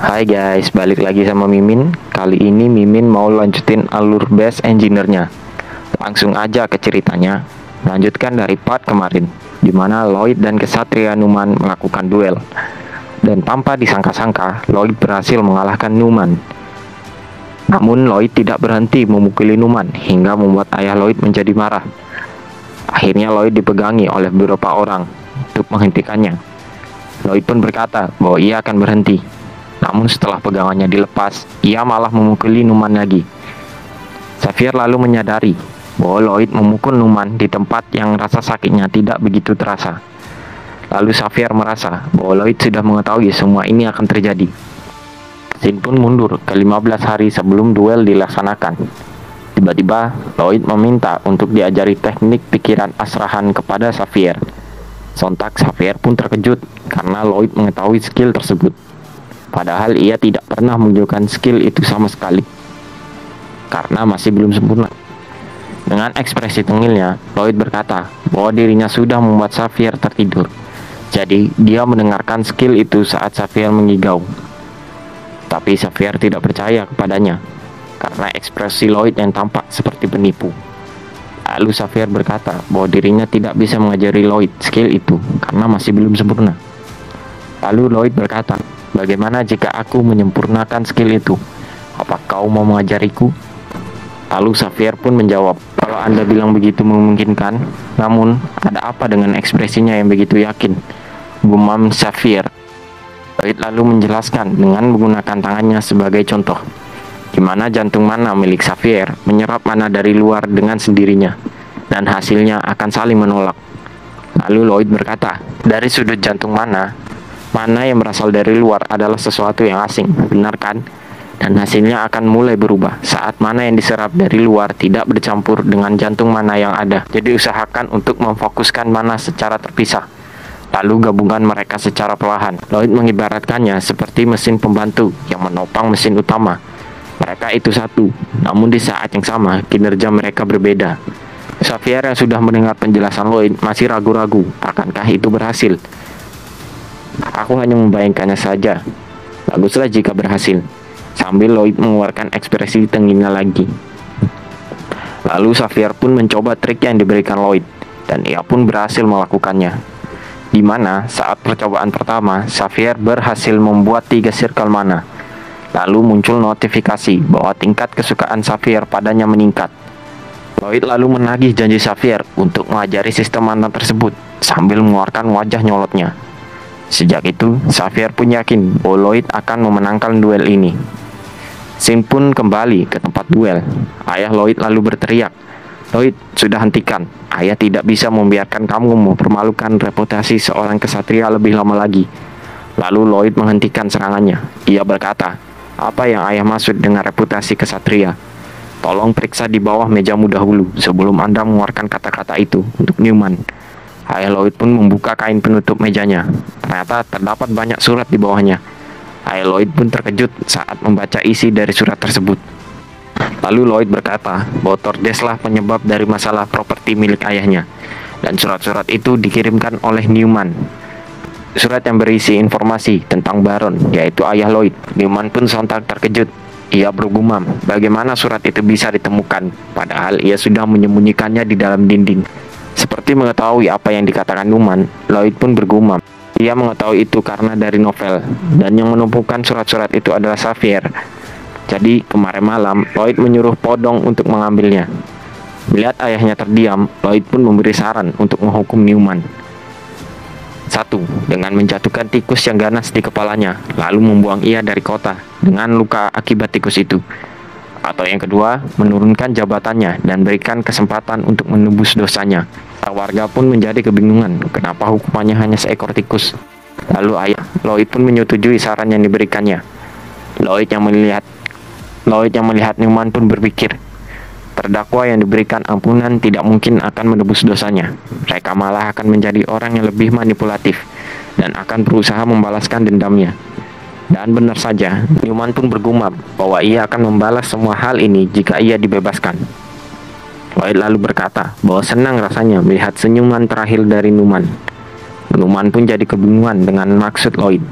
Hai guys, balik lagi sama Mimin. Kali ini Mimin mau lanjutin alur Best Engineer-nya. Langsung aja ke ceritanya. Lanjutkan dari part kemarin, di mana Lloyd dan Kesatria Numan melakukan duel. Dan tanpa disangka-sangka, Lloyd berhasil mengalahkan Numan. Namun Lloyd tidak berhenti memukuli Numan hingga membuat ayah Lloyd menjadi marah. Akhirnya Lloyd dipegangi oleh beberapa orang untuk menghentikannya. Lloyd pun berkata bahwa ia akan berhenti. Namun setelah pegangannya dilepas, ia malah memukuli Numan lagi. Xavier lalu menyadari bahwa Lloyd memukul Numan di tempat yang rasa sakitnya tidak begitu terasa. Lalu Xavier merasa bahwa Lloyd sudah mengetahui semua ini akan terjadi. Scene pun mundur ke 15 hari sebelum duel dilaksanakan. Tiba-tiba Lloyd meminta untuk diajari teknik pikiran Asrahan kepada Xavier. Sontak Xavier pun terkejut karena Lloyd mengetahui skill tersebut. Padahal ia tidak pernah menunjukkan skill itu sama sekali, karena masih belum sempurna. Dengan ekspresi tengilnya, Lloyd berkata bahwa dirinya sudah membuat Xavier tertidur. Jadi, dia mendengarkan skill itu saat Xavier mengigau. Tapi Xavier tidak percaya kepadanya, karena ekspresi Lloyd yang tampak seperti penipu. Lalu Xavier berkata bahwa dirinya tidak bisa mengajari Lloyd skill itu, karena masih belum sempurna. Lalu Lloyd berkata, "Bagaimana jika aku menyempurnakan skill itu? Apa kau mau mengajariku?" Lalu Xavier pun menjawab, "Kalau Anda bilang begitu memungkinkan, namun ada apa dengan ekspresinya yang begitu yakin?" Gumam Xavier. Lloyd lalu menjelaskan dengan menggunakan tangannya sebagai contoh, di mana jantung mana milik Xavier menyerap mana dari luar dengan sendirinya, dan hasilnya akan saling menolak. Lalu Lloyd berkata, "Dari sudut jantung mana yang berasal dari luar adalah sesuatu yang asing, benar kan? Dan hasilnya akan mulai berubah saat mana yang diserap dari luar tidak bercampur dengan jantung mana yang ada. Jadi usahakan untuk memfokuskan mana secara terpisah, lalu gabungkan mereka secara perlahan." Lloyd mengibaratkannya seperti mesin pembantu yang menopang mesin utama. Mereka itu satu, namun di saat yang sama kinerja mereka berbeda. Xavier yang sudah mendengar penjelasan Lloyd masih ragu-ragu, akankah itu berhasil? "Aku hanya membayangkannya saja. Baguslah jika berhasil," sambil Lloyd mengeluarkan ekspresi tengilnya lagi. Lalu Xavier pun mencoba trik yang diberikan Lloyd, dan ia pun berhasil melakukannya. Di mana saat percobaan pertama, Xavier berhasil membuat 3 circle mana. Lalu muncul notifikasi bahwa tingkat kesukaan Xavier padanya meningkat. Lloyd lalu menagih janji Xavier untuk mengajari sistem mana tersebut sambil mengeluarkan wajah nyolotnya. Sejak itu, Xavier pun yakin bahwa Lloyd akan memenangkan duel ini. Scene pun kembali ke tempat duel. Ayah Lloyd lalu berteriak, "Lloyd, sudah hentikan. Ayah tidak bisa membiarkan kamu mempermalukan reputasi seorang kesatria lebih lama lagi." Lalu Lloyd menghentikan serangannya. Ia berkata, "Apa yang ayah maksud dengan reputasi kesatria? Tolong periksa di bawah mejamu dahulu sebelum Anda mengeluarkan kata-kata itu untuk Numan." Ayah Lloyd pun membuka kain penutup mejanya. Ternyata terdapat banyak surat di bawahnya. Ayah Lloyd pun terkejut saat membaca isi dari surat tersebut. Lalu Lloyd berkata bahwa Tordeslah penyebab dari masalah properti milik ayahnya, dan surat-surat itu dikirimkan oleh Numan. Surat yang berisi informasi tentang Baron, yaitu ayah Lloyd. Numan pun sontak terkejut. Ia bergumam, bagaimana surat itu bisa ditemukan, padahal ia sudah menyembunyikannya di dalam dinding. Seperti mengetahui apa yang dikatakan Numan, Lloyd pun bergumam. Ia mengetahui itu karena dari novel, dan yang menumpukan surat-surat itu adalah Xavier. Jadi kemarin malam, Lloyd menyuruh Podong untuk mengambilnya. Melihat ayahnya terdiam, Lloyd pun memberi saran untuk menghukum Numan. 1. Dengan menjatuhkan tikus yang ganas di kepalanya, lalu membuang ia dari kota dengan luka akibat tikus itu. Atau yang kedua, menurunkan jabatannya dan berikan kesempatan untuk menebus dosanya. Warga pun menjadi kebingungan kenapa hukumannya hanya seekor tikus. Lalu ayah Lloyd pun menyetujui saran yang diberikannya. Lloyd yang melihat Numan pun berpikir, terdakwa yang diberikan ampunan tidak mungkin akan menebus dosanya. Mereka malah akan menjadi orang yang lebih manipulatif dan akan berusaha membalaskan dendamnya. Dan benar saja, Numan pun bergumam bahwa ia akan membalas semua hal ini jika ia dibebaskan. Lloyd lalu berkata bahwa senang rasanya melihat senyuman terakhir dari Numan. Numan pun jadi kebingungan dengan maksud Lloyd.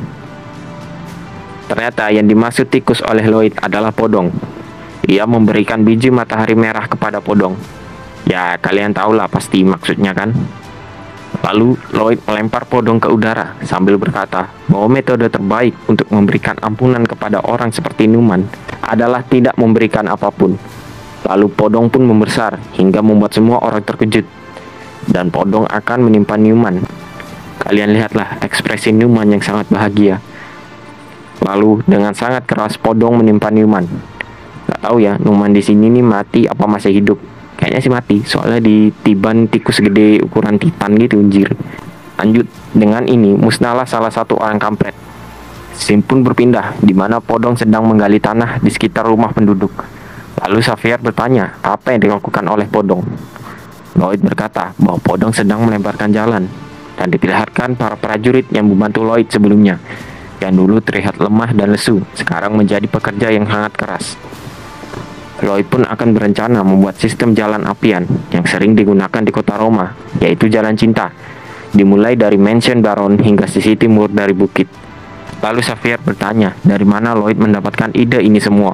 Ternyata yang dimaksud tikus oleh Lloyd adalah Podong. Ia memberikan biji matahari merah kepada Podong. Ya, kalian tahulah pasti maksudnya kan? Lalu Lloyd melempar Podong ke udara sambil berkata bahwa metode terbaik untuk memberikan ampunan kepada orang seperti Newman adalah tidak memberikan apapun. Lalu Podong pun membesar hingga membuat semua orang terkejut. Dan Podong akan menimpa Newman. Kalian lihatlah ekspresi Newman yang sangat bahagia. Lalu dengan sangat keras Podong menimpa Newman. Gak tahu ya, Newman di sini nih mati apa masih hidup? Kayaknya sih mati, soalnya ditiban tikus gede ukuran titan gitu, anjir. Lanjut, dengan ini musnahlah salah satu orang kampret. Scene pun berpindah, di mana Podong sedang menggali tanah di sekitar rumah penduduk. Lalu Xavier bertanya, apa yang dilakukan oleh Podong? Lloyd berkata bahwa Podong sedang melebarkan jalan, dan diperlihatkan para prajurit yang membantu Lloyd sebelumnya, yang dulu terlihat lemah dan lesu, sekarang menjadi pekerja yang sangat keras. Lloyd pun akan berencana membuat sistem jalan apian yang sering digunakan di kota Roma, yaitu Jalan Cinta, dimulai dari Mansion Baron hingga sisi timur dari bukit. Lalu Xavier bertanya, dari mana Lloyd mendapatkan ide ini semua,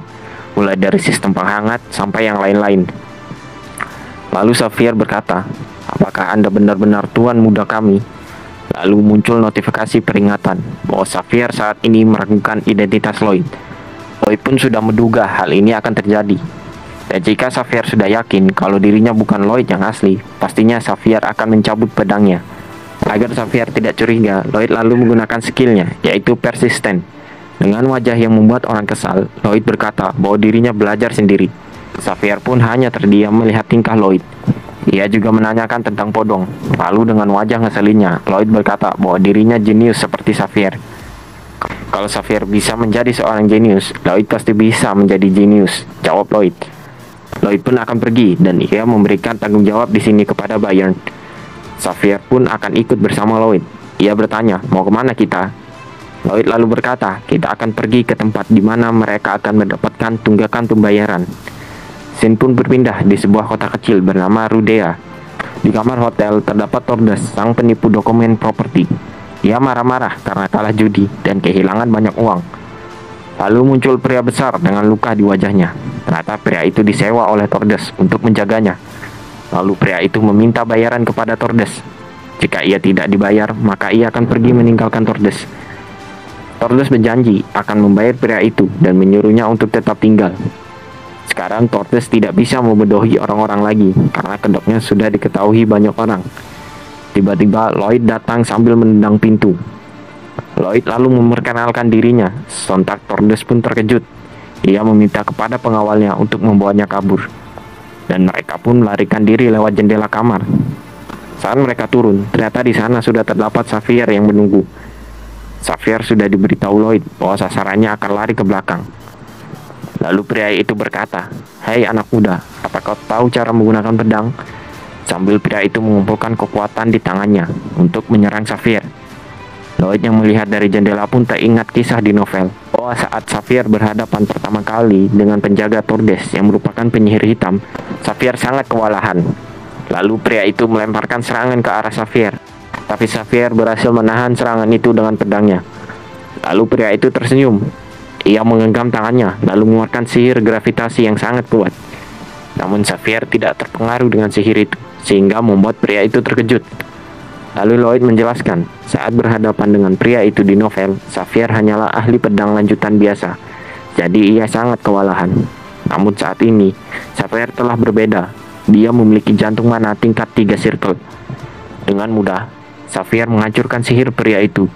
mulai dari sistem penghangat sampai yang lain-lain. Lalu Xavier berkata, apakah Anda benar-benar tuan muda kami? Lalu muncul notifikasi peringatan bahwa Xavier saat ini meragukan identitas Lloyd. Lloyd pun sudah menduga hal ini akan terjadi. Dan jika Xavier sudah yakin kalau dirinya bukan Lloyd yang asli, pastinya Xavier akan mencabut pedangnya. Agar Xavier tidak curiga, Lloyd lalu menggunakan skillnya, yaitu persisten. Dengan wajah yang membuat orang kesal, Lloyd berkata bahwa dirinya belajar sendiri. Xavier pun hanya terdiam melihat tingkah Lloyd. Ia juga menanyakan tentang Podong. Lalu dengan wajah ngeselinnya, Lloyd berkata bahwa dirinya jenius seperti Xavier. Kalau Xavier bisa menjadi seorang jenius, Lloyd pasti bisa menjadi jenius, jawab Lloyd. Lloyd pun akan pergi dan ia memberikan tanggung jawab di sini kepada Bayern. Xavier pun akan ikut bersama Lloyd. Ia bertanya, mau kemana kita? Lloyd lalu berkata, kita akan pergi ke tempat di mana mereka akan mendapatkan tunggakan pembayaran. Scene pun berpindah di sebuah kota kecil bernama Rudea. Di kamar hotel terdapat Tordes, sang penipu dokumen properti. Ia marah-marah karena kalah judi dan kehilangan banyak uang. Lalu muncul pria besar dengan luka di wajahnya. Ternyata pria itu disewa oleh Tordes untuk menjaganya. Lalu pria itu meminta bayaran kepada Tordes. Jika ia tidak dibayar, maka ia akan pergi meninggalkan Tordes. Tordes berjanji akan membayar pria itu dan menyuruhnya untuk tetap tinggal. Sekarang Tordes tidak bisa membodohi orang-orang lagi karena kedoknya sudah diketahui banyak orang. Tiba-tiba Lloyd datang sambil menendang pintu. Lloyd lalu memperkenalkan dirinya. Sontak Tordes pun terkejut. Ia meminta kepada pengawalnya untuk membawanya kabur. Dan mereka pun melarikan diri lewat jendela kamar. Saat mereka turun, ternyata di sana sudah terdapat Xavier yang menunggu. Xavier sudah diberitahu Lloyd bahwa sasarannya akan lari ke belakang. Lalu pria itu berkata, "Hei anak muda, apa kau tahu cara menggunakan pedang?" Sambil pria itu mengumpulkan kekuatan di tangannya untuk menyerang Xavier. Lloyd yang melihat dari jendela pun teringat kisah di novel bahwa saat Xavier berhadapan pertama kali dengan penjaga Tordes yang merupakan penyihir hitam, Xavier sangat kewalahan. Lalu pria itu melemparkan serangan ke arah Xavier, tapi Xavier berhasil menahan serangan itu dengan pedangnya. Lalu pria itu tersenyum. Ia menggenggam tangannya, lalu mengeluarkan sihir gravitasi yang sangat kuat. Namun Xavier tidak terpengaruh dengan sihir itu, sehingga membuat pria itu terkejut. Lalu Lloyd menjelaskan, saat berhadapan dengan pria itu di novel, Xavier hanyalah ahli pedang lanjutan biasa, jadi ia sangat kewalahan. Namun saat ini, Xavier telah berbeda. Dia memiliki jantung mana tingkat 3 circle. Dengan mudah, Xavier menghancurkan sihir pria itu.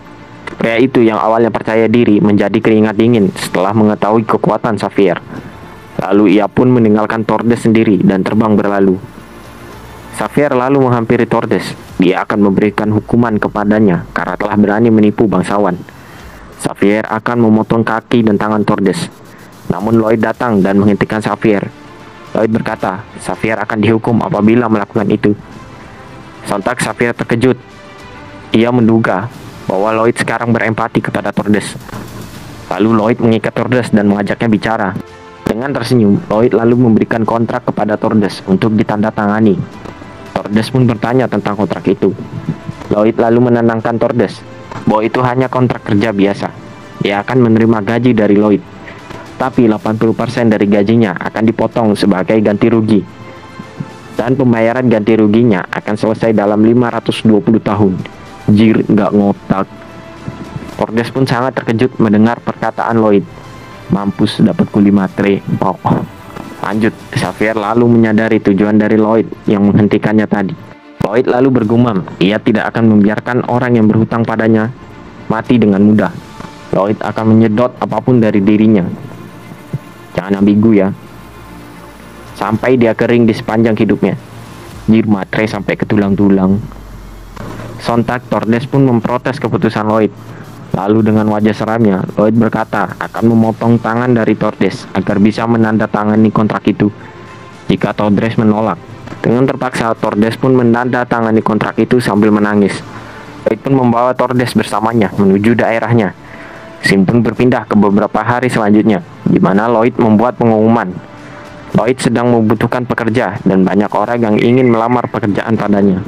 Pria itu yang awalnya percaya diri menjadi keringat dingin setelah mengetahui kekuatan Xavier. Lalu ia pun meninggalkan Tordes sendiri dan terbang berlalu. Xavier lalu menghampiri Tordes. Dia akan memberikan hukuman kepadanya karena telah berani menipu bangsawan. Xavier akan memotong kaki dan tangan Tordes. Namun Lloyd datang dan menghentikan Xavier. Lloyd berkata, Xavier akan dihukum apabila melakukan itu. Sontak Xavier terkejut. Ia menduga bahwa Lloyd sekarang berempati kepada Tordes. Lalu Lloyd mengikat Tordes dan mengajaknya bicara. Dengan tersenyum, Lloyd lalu memberikan kontrak kepada Tordes untuk ditandatangani. Tordes pun bertanya tentang kontrak itu. Lloyd lalu menenangkan Tordes bahwa itu hanya kontrak kerja biasa. ia akan menerima gaji dari Lloyd. Tapi 80% dari gajinya akan dipotong sebagai ganti rugi. Dan pembayaran ganti ruginya akan selesai dalam 520 tahun. Jir, nggak ngotak. Tordes pun sangat terkejut mendengar perkataan Lloyd. Mampus, dapat kuli matre. Oh. Lanjut, Xavier lalu menyadari tujuan dari Lloyd yang menghentikannya tadi. Lloyd lalu bergumam, ia tidak akan membiarkan orang yang berhutang padanya mati dengan mudah. Lloyd akan menyedot apapun dari dirinya. Jangan ambigu ya. Sampai dia kering di sepanjang hidupnya. Jir, matre sampai ke tulang-tulang. Sontak Tordes pun memprotes keputusan Lloyd. Lalu dengan wajah seramnya, Lloyd berkata akan memotong tangan dari Tordes agar bisa menandatangani kontrak itu. Jika Tordes menolak, dengan terpaksa Tordes pun menandatangani kontrak itu sambil menangis. Lloyd pun membawa Tordes bersamanya menuju daerahnya. Scene pun berpindah ke beberapa hari selanjutnya, di mana Lloyd membuat pengumuman. Lloyd sedang membutuhkan pekerja dan banyak orang yang ingin melamar pekerjaan padanya.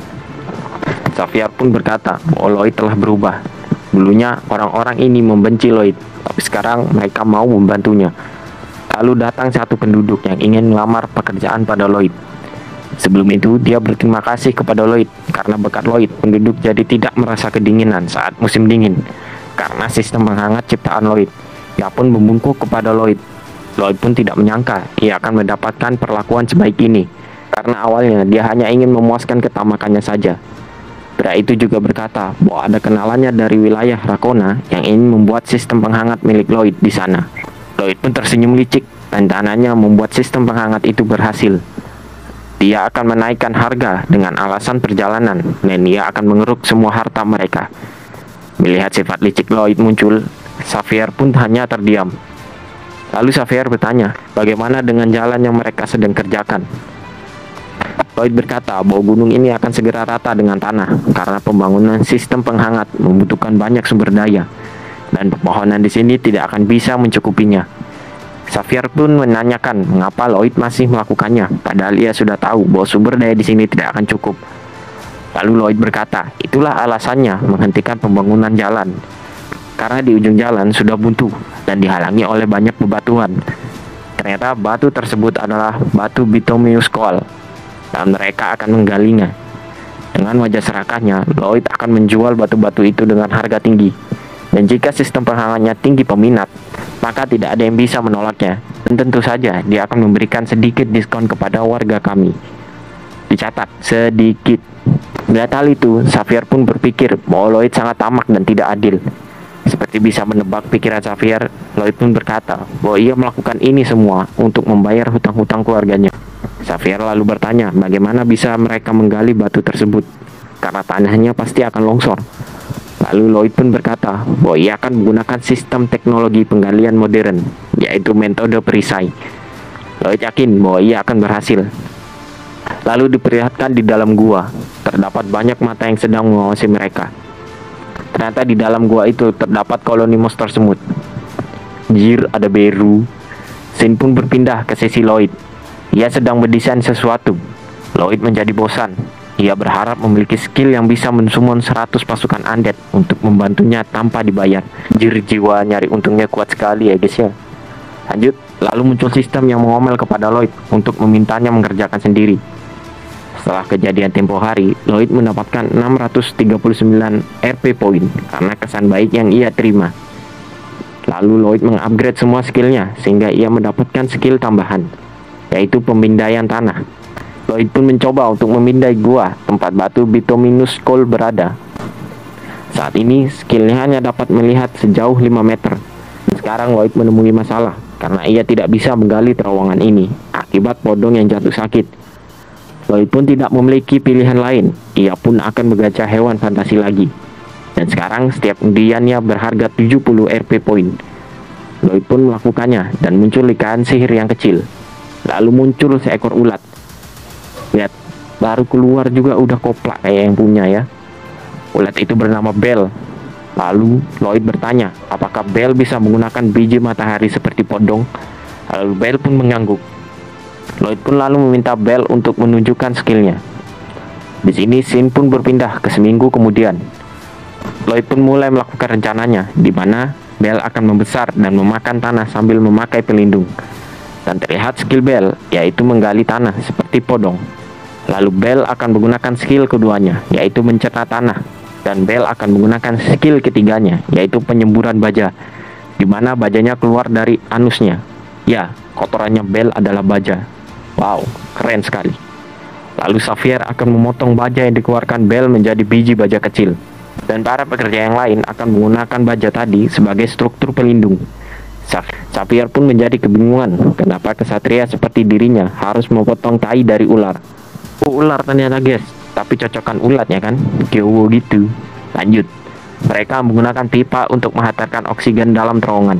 Xavier pun berkata bahwa Lloyd telah berubah. Dulunya orang-orang ini membenci Lloyd, tapi sekarang mereka mau membantunya. Lalu datang satu penduduk yang ingin melamar pekerjaan pada Lloyd. Sebelum itu dia berterima kasih kepada Lloyd karena berkat Lloyd penduduk jadi tidak merasa kedinginan saat musim dingin. Karena sistem penghangat ciptaan Lloyd, ia pun membungkuk kepada Lloyd. Lloyd pun tidak menyangka ia akan mendapatkan perlakuan sebaik ini, karena awalnya dia hanya ingin memuaskan ketamakannya saja. Pria itu juga berkata bahwa ada kenalannya dari wilayah Rakona yang ingin membuat sistem penghangat milik Lloyd di sana. Lloyd pun tersenyum licik dan tandanya membuat sistem penghangat itu berhasil. Dia akan menaikkan harga dengan alasan perjalanan dan dia akan mengeruk semua harta mereka. Melihat sifat licik Lloyd muncul, Xavier pun hanya terdiam. Lalu Xavier bertanya, bagaimana dengan jalan yang mereka sedang kerjakan? Lloyd berkata bahwa gunung ini akan segera rata dengan tanah karena pembangunan sistem penghangat membutuhkan banyak sumber daya dan pepohonan di sini tidak akan bisa mencukupinya. Xavier pun menanyakan mengapa Lloyd masih melakukannya, padahal ia sudah tahu bahwa sumber daya di sini tidak akan cukup. Lalu Lloyd berkata, itulah alasannya menghentikan pembangunan jalan, karena di ujung jalan sudah buntu dan dihalangi oleh banyak bebatuan. Ternyata batu tersebut adalah batu bituminous coal, dan mereka akan menggalinya. Dengan wajah serakahnya, Lloyd akan menjual batu-batu itu dengan harga tinggi. Dan jika sistem penghangatnya tinggi peminat, maka tidak ada yang bisa menolaknya. Dan tentu saja dia akan memberikan sedikit diskon kepada warga kami. Dicatat, sedikit. Melihat hal itu, Xavier pun berpikir bahwa Lloyd sangat tamak dan tidak adil. Seperti bisa menebak pikiran Xavier, Lloyd pun berkata bahwa ia melakukan ini semua untuk membayar hutang-hutang keluarganya. Xavier lalu bertanya bagaimana bisa mereka menggali batu tersebut, karena tanahnya pasti akan longsor. Lalu Lloyd pun berkata bahwa ia akan menggunakan sistem teknologi penggalian modern, yaitu metode perisai. Lloyd yakin bahwa ia akan berhasil. Lalu diperlihatkan di dalam gua, terdapat banyak mata yang sedang mengawasi mereka. Ternyata di dalam gua itu terdapat koloni monster semut. Jir, ada Beru. Scene pun berpindah ke sisi Lloyd. Ia sedang mendesain sesuatu. Lloyd menjadi bosan. Ia berharap memiliki skill yang bisa mensummon 100 pasukan undead untuk membantunya tanpa dibayar. Jir, jiwa nyari untungnya kuat sekali ya guys ya. Lanjut, lalu muncul sistem yang mengomel kepada Lloyd untuk memintanya mengerjakan sendiri. Setelah kejadian tempo hari, Lloyd mendapatkan 639 RP point karena kesan baik yang ia terima. Lalu Lloyd mengupgrade semua skillnya sehingga ia mendapatkan skill tambahan, yaitu pemindaian tanah. Lloyd pun mencoba untuk memindai gua tempat batu bituminous coal berada. Saat ini skillnya hanya dapat melihat sejauh 5 meter. Sekarang Lloyd menemui masalah karena ia tidak bisa menggali terowongan ini akibat podong yang jatuh sakit. Lloyd pun tidak memiliki pilihan lain, ia pun akan menggacah hewan fantasi lagi. Dan sekarang setiap undiannya berharga 70 RP point. Lloyd pun melakukannya dan muncul lingkaran sihir yang kecil. Lalu muncul seekor ulat. Lihat, baru keluar juga udah koplak kayak yang punya ya. Ulat itu bernama Bell. Lalu Lloyd bertanya, apakah Bell bisa menggunakan biji matahari seperti podong? Lalu Bell pun mengangguk. Lloyd pun lalu meminta Bell untuk menunjukkan skillnya. Di sini scene pun berpindah ke seminggu kemudian. Lloyd pun mulai melakukan rencananya, di mana Bell akan membesar dan memakan tanah sambil memakai pelindung. Dan terlihat skill Bell, yaitu menggali tanah seperti podong. Lalu Bell akan menggunakan skill keduanya, yaitu mencerna tanah. Dan Bell akan menggunakan skill ketiganya, yaitu penyemburan baja, di mana bajanya keluar dari anusnya. Ya, kotorannya Bell adalah baja. Wow, keren sekali. Lalu Xavier akan memotong baja yang dikeluarkan Bell menjadi biji baja kecil. Dan para pekerja yang lain akan menggunakan baja tadi sebagai struktur pelindung. Xavier pun menjadi kebingungan kenapa kesatria seperti dirinya harus memotong tai dari ular. Oh, ular ternyata guys, tapi cocokan ulatnya kan, kewo gitu. Lanjut, mereka menggunakan pipa untuk menghantarkan oksigen dalam terowongan.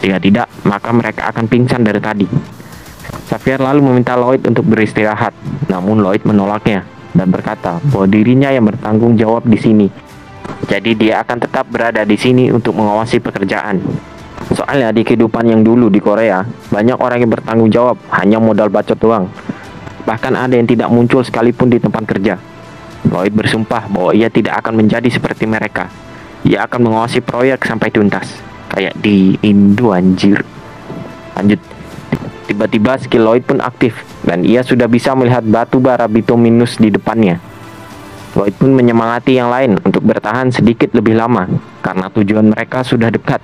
Jika tidak, maka mereka akan pingsan dari tadi. Xavier lalu meminta Lloyd untuk beristirahat, namun Lloyd menolaknya dan berkata bahwa dirinya yang bertanggung jawab di sini. Jadi dia akan tetap berada di sini untuk mengawasi pekerjaan. Soalnya di kehidupan yang dulu di Korea, banyak orang yang bertanggung jawab hanya modal bacot doang. Bahkan ada yang tidak muncul sekalipun di tempat kerja. Lloyd bersumpah bahwa ia tidak akan menjadi seperti mereka. Ia akan mengawasi proyek sampai tuntas. Kayak di Indo anjir. Lanjut. Tiba-tiba skill Lloyd pun aktif dan ia sudah bisa melihat batu bara bituminus di depannya. Lloyd pun menyemangati yang lain untuk bertahan sedikit lebih lama karena tujuan mereka sudah dekat.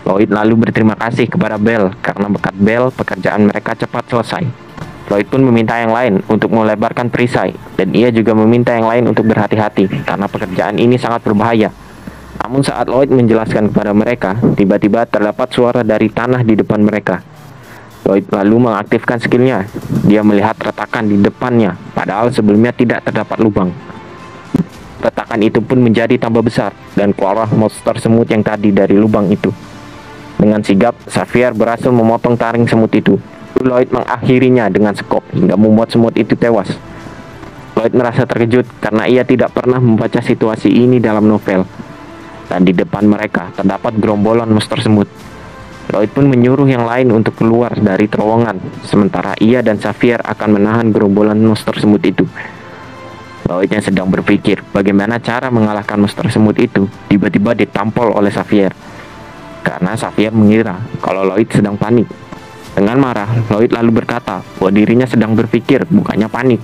Lloyd lalu berterima kasih kepada Bell karena berkat Bell pekerjaan mereka cepat selesai. Lloyd pun meminta yang lain untuk melebarkan perisai dan ia juga meminta yang lain untuk berhati-hati karena pekerjaan ini sangat berbahaya. Namun saat Lloyd menjelaskan kepada mereka, tiba-tiba terdapat suara dari tanah di depan mereka. Lloyd lalu mengaktifkan skillnya. Dia melihat retakan di depannya, padahal sebelumnya tidak terdapat lubang. Retakan itu pun menjadi tambah besar dan keluarlah monster semut yang tadi dari lubang itu. Dengan sigap, Xavier berhasil memotong taring semut itu. Lloyd mengakhirinya dengan sekop hingga membuat semut itu tewas. Lloyd merasa terkejut karena ia tidak pernah membaca situasi ini dalam novel. Dan di depan mereka terdapat gerombolan monster semut. Lloyd pun menyuruh yang lain untuk keluar dari terowongan, sementara ia dan Xavier akan menahan gerombolan monster semut itu. Lloyd yang sedang berpikir bagaimana cara mengalahkan monster semut itu, tiba-tiba ditampol oleh Xavier. Karena Xavier mengira kalau Lloyd sedang panik. Dengan marah, Lloyd lalu berkata bahwa dirinya sedang berpikir, bukannya panik.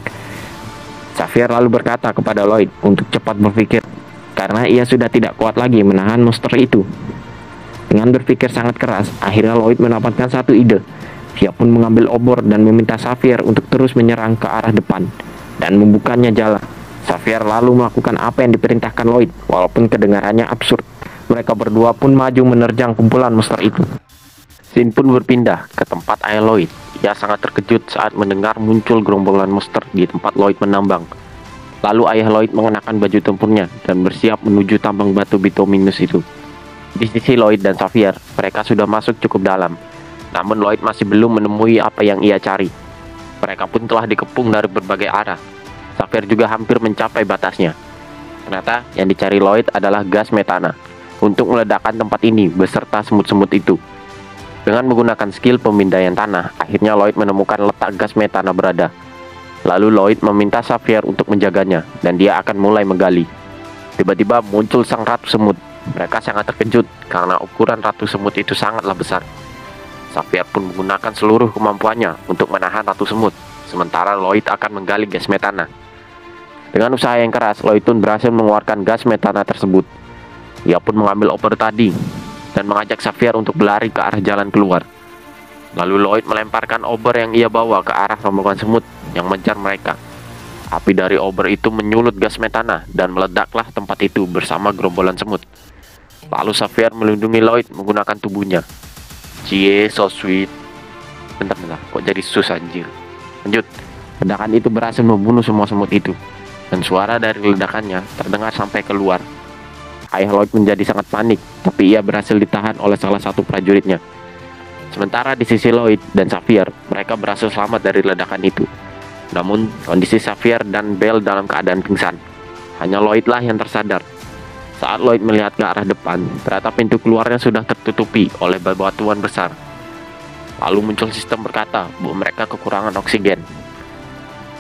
Xavier lalu berkata kepada Lloyd untuk cepat berpikir, karena ia sudah tidak kuat lagi menahan monster itu. Dengan berpikir sangat keras, akhirnya Lloyd mendapatkan satu ide. Dia pun mengambil obor dan meminta Xavier untuk terus menyerang ke arah depan dan membukanya jalan. Xavier lalu melakukan apa yang diperintahkan Lloyd, walaupun kedengarannya absurd. Mereka berdua pun maju menerjang kumpulan monster itu. Scene pun berpindah ke tempat ayah Lloyd. Ia sangat terkejut saat mendengar muncul gerombolan monster di tempat Lloyd menambang. Lalu ayah Lloyd mengenakan baju tempurnya dan bersiap menuju tambang batu bituminus itu. Di sisi Lloyd dan Xavier, mereka sudah masuk cukup dalam. Namun Lloyd masih belum menemui apa yang ia cari. Mereka pun telah dikepung dari berbagai arah. Xavier juga hampir mencapai batasnya. Ternyata yang dicari Lloyd adalah gas metana untuk meledakkan tempat ini beserta semut-semut itu. Dengan menggunakan skill pemindaian tanah, akhirnya Lloyd menemukan letak gas metana berada. Lalu Lloyd meminta Xavier untuk menjaganya dan dia akan mulai menggali. Tiba-tiba muncul sang ratu semut. Mereka sangat terkejut karena ukuran ratu semut itu sangatlah besar. Xavier pun menggunakan seluruh kemampuannya untuk menahan ratu semut, sementara Lloyd akan menggali gas metana. Dengan usaha yang keras, Lloyd pun berhasil mengeluarkan gas metana tersebut. Ia pun mengambil obor tadi dan mengajak Xavier untuk berlari ke arah jalan keluar. Lalu Lloyd melemparkan obor yang ia bawa ke arah rombongan semut yang mengejar mereka. Api dari obor itu menyulut gas metana dan meledaklah tempat itu bersama gerombolan semut. Lalu Xavier melindungi Lloyd menggunakan tubuhnya. Cie, so sweet. Bentar, kok jadi susah anjir. Lanjut, ledakan itu berhasil membunuh semua semut itu. Dan suara dari ledakannya terdengar sampai keluar. Ayah Lloyd menjadi sangat panik, tapi ia berhasil ditahan oleh salah satu prajuritnya. Sementara di sisi Lloyd dan Xavier, mereka berhasil selamat dari ledakan itu. Namun, kondisi Xavier dan Bell dalam keadaan pingsan. Hanya Lloyd lah yang tersadar. Saat Lloyd melihat ke arah depan, ternyata pintu keluarnya sudah tertutupi oleh bebatuan besar. Lalu muncul sistem berkata bahwa mereka kekurangan oksigen.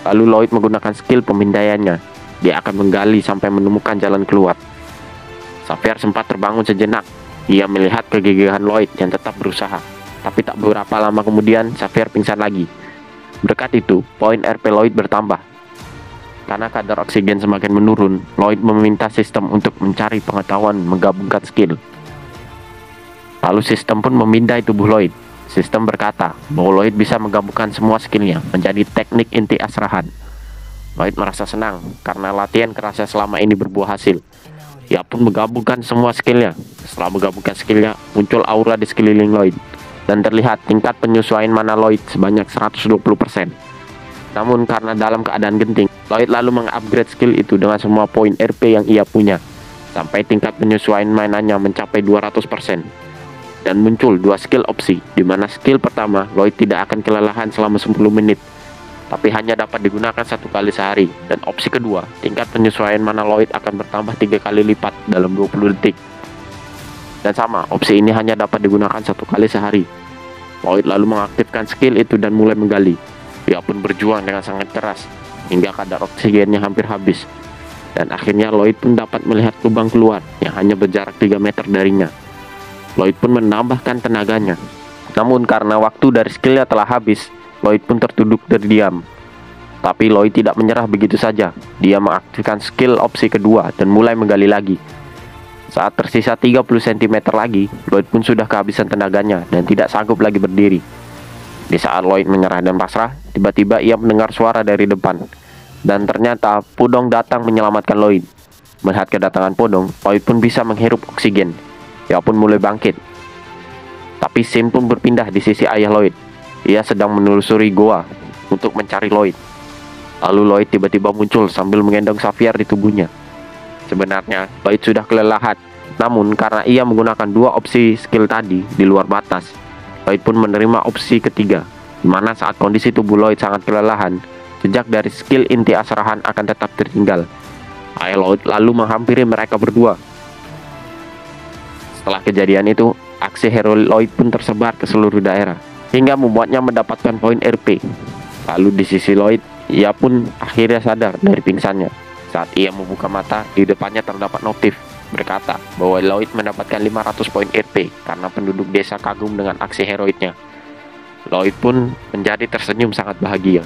Lalu Lloyd menggunakan skill pemindaiannya. Dia akan menggali sampai menemukan jalan keluar. Xavier sempat terbangun sejenak Ia melihat kegigihan Lloyd yang tetap berusaha. Tapi tak beberapa lama kemudian, Xavier pingsan lagi. Berkat itu, poin RP Lloyd bertambah. Karena kadar oksigen semakin menurun, Lloyd meminta sistem untuk mencari pengetahuan menggabungkan skill. Lalu sistem pun memindai tubuh Lloyd. Sistem berkata bahwa Lloyd bisa menggabungkan semua skillnya menjadi teknik inti asrahan. Lloyd merasa senang karena latihan kerasnya selama ini berbuah hasil. Ia pun menggabungkan semua skillnya. Setelah menggabungkan skillnya, muncul aura di sekeliling Lloyd. Dan terlihat tingkat penyesuaian mana Lloyd sebanyak 120%. Namun karena dalam keadaan genting, Lloyd lalu mengupgrade skill itu dengan semua poin RP yang ia punya. Sampai tingkat penyesuaian mainannya mencapai 200%. Dan muncul dua skill opsi, di mana skill pertama, Lloyd tidak akan kelelahan selama 10 menit. Tapi hanya dapat digunakan 1 kali sehari. Dan opsi kedua, tingkat penyesuaian mana Lloyd akan bertambah 3 kali lipat dalam 20 detik. Dan sama, opsi ini hanya dapat digunakan 1 kali sehari. Lloyd lalu mengaktifkan skill itu dan mulai menggali. Ia pun berjuang dengan sangat keras, hingga kadar oksigennya hampir habis. Dan akhirnya Lloyd pun dapat melihat lubang keluar yang hanya berjarak 3 meter darinya. Lloyd pun menambahkan tenaganya. Namun karena waktu dari skillnya telah habis, Lloyd pun tertunduk terdiam. Tapi Lloyd tidak menyerah begitu saja. Dia mengaktifkan skill opsi kedua dan mulai menggali lagi. Saat tersisa 30 cm lagi, Lloyd pun sudah kehabisan tenaganya dan tidak sanggup lagi berdiri. Di saat Lloyd menyerah dan pasrah, tiba-tiba ia mendengar suara dari depan. Dan ternyata Pudong datang menyelamatkan Lloyd. Melihat kedatangan Pudong, Lloyd pun bisa menghirup oksigen. Ia pun mulai bangkit. Tapi Sim pun berpindah di sisi ayah Lloyd. Ia sedang menelusuri goa untuk mencari Lloyd. Lalu Lloyd tiba-tiba muncul sambil menggendong Xavier di tubuhnya. Sebenarnya Lloyd sudah kelelahan, namun karena ia menggunakan dua opsi skill tadi di luar batas, Lloyd pun menerima opsi ketiga, di mana saat kondisi tubuh Lloyd sangat kelelahan, jejak dari skill inti asrahan akan tetap tertinggal. Ayah Lloyd lalu menghampiri mereka berdua. Setelah kejadian itu, aksi hero Lloyd pun tersebar ke seluruh daerah, hingga membuatnya mendapatkan poin RP. Lalu di sisi Lloyd, ia pun akhirnya sadar dari pingsannya. Saat ia membuka mata, di depannya terdapat notif berkata bahwa Lloyd mendapatkan 500 poin RP karena penduduk desa kagum dengan aksi heroiknya. Lloyd pun menjadi tersenyum sangat bahagia.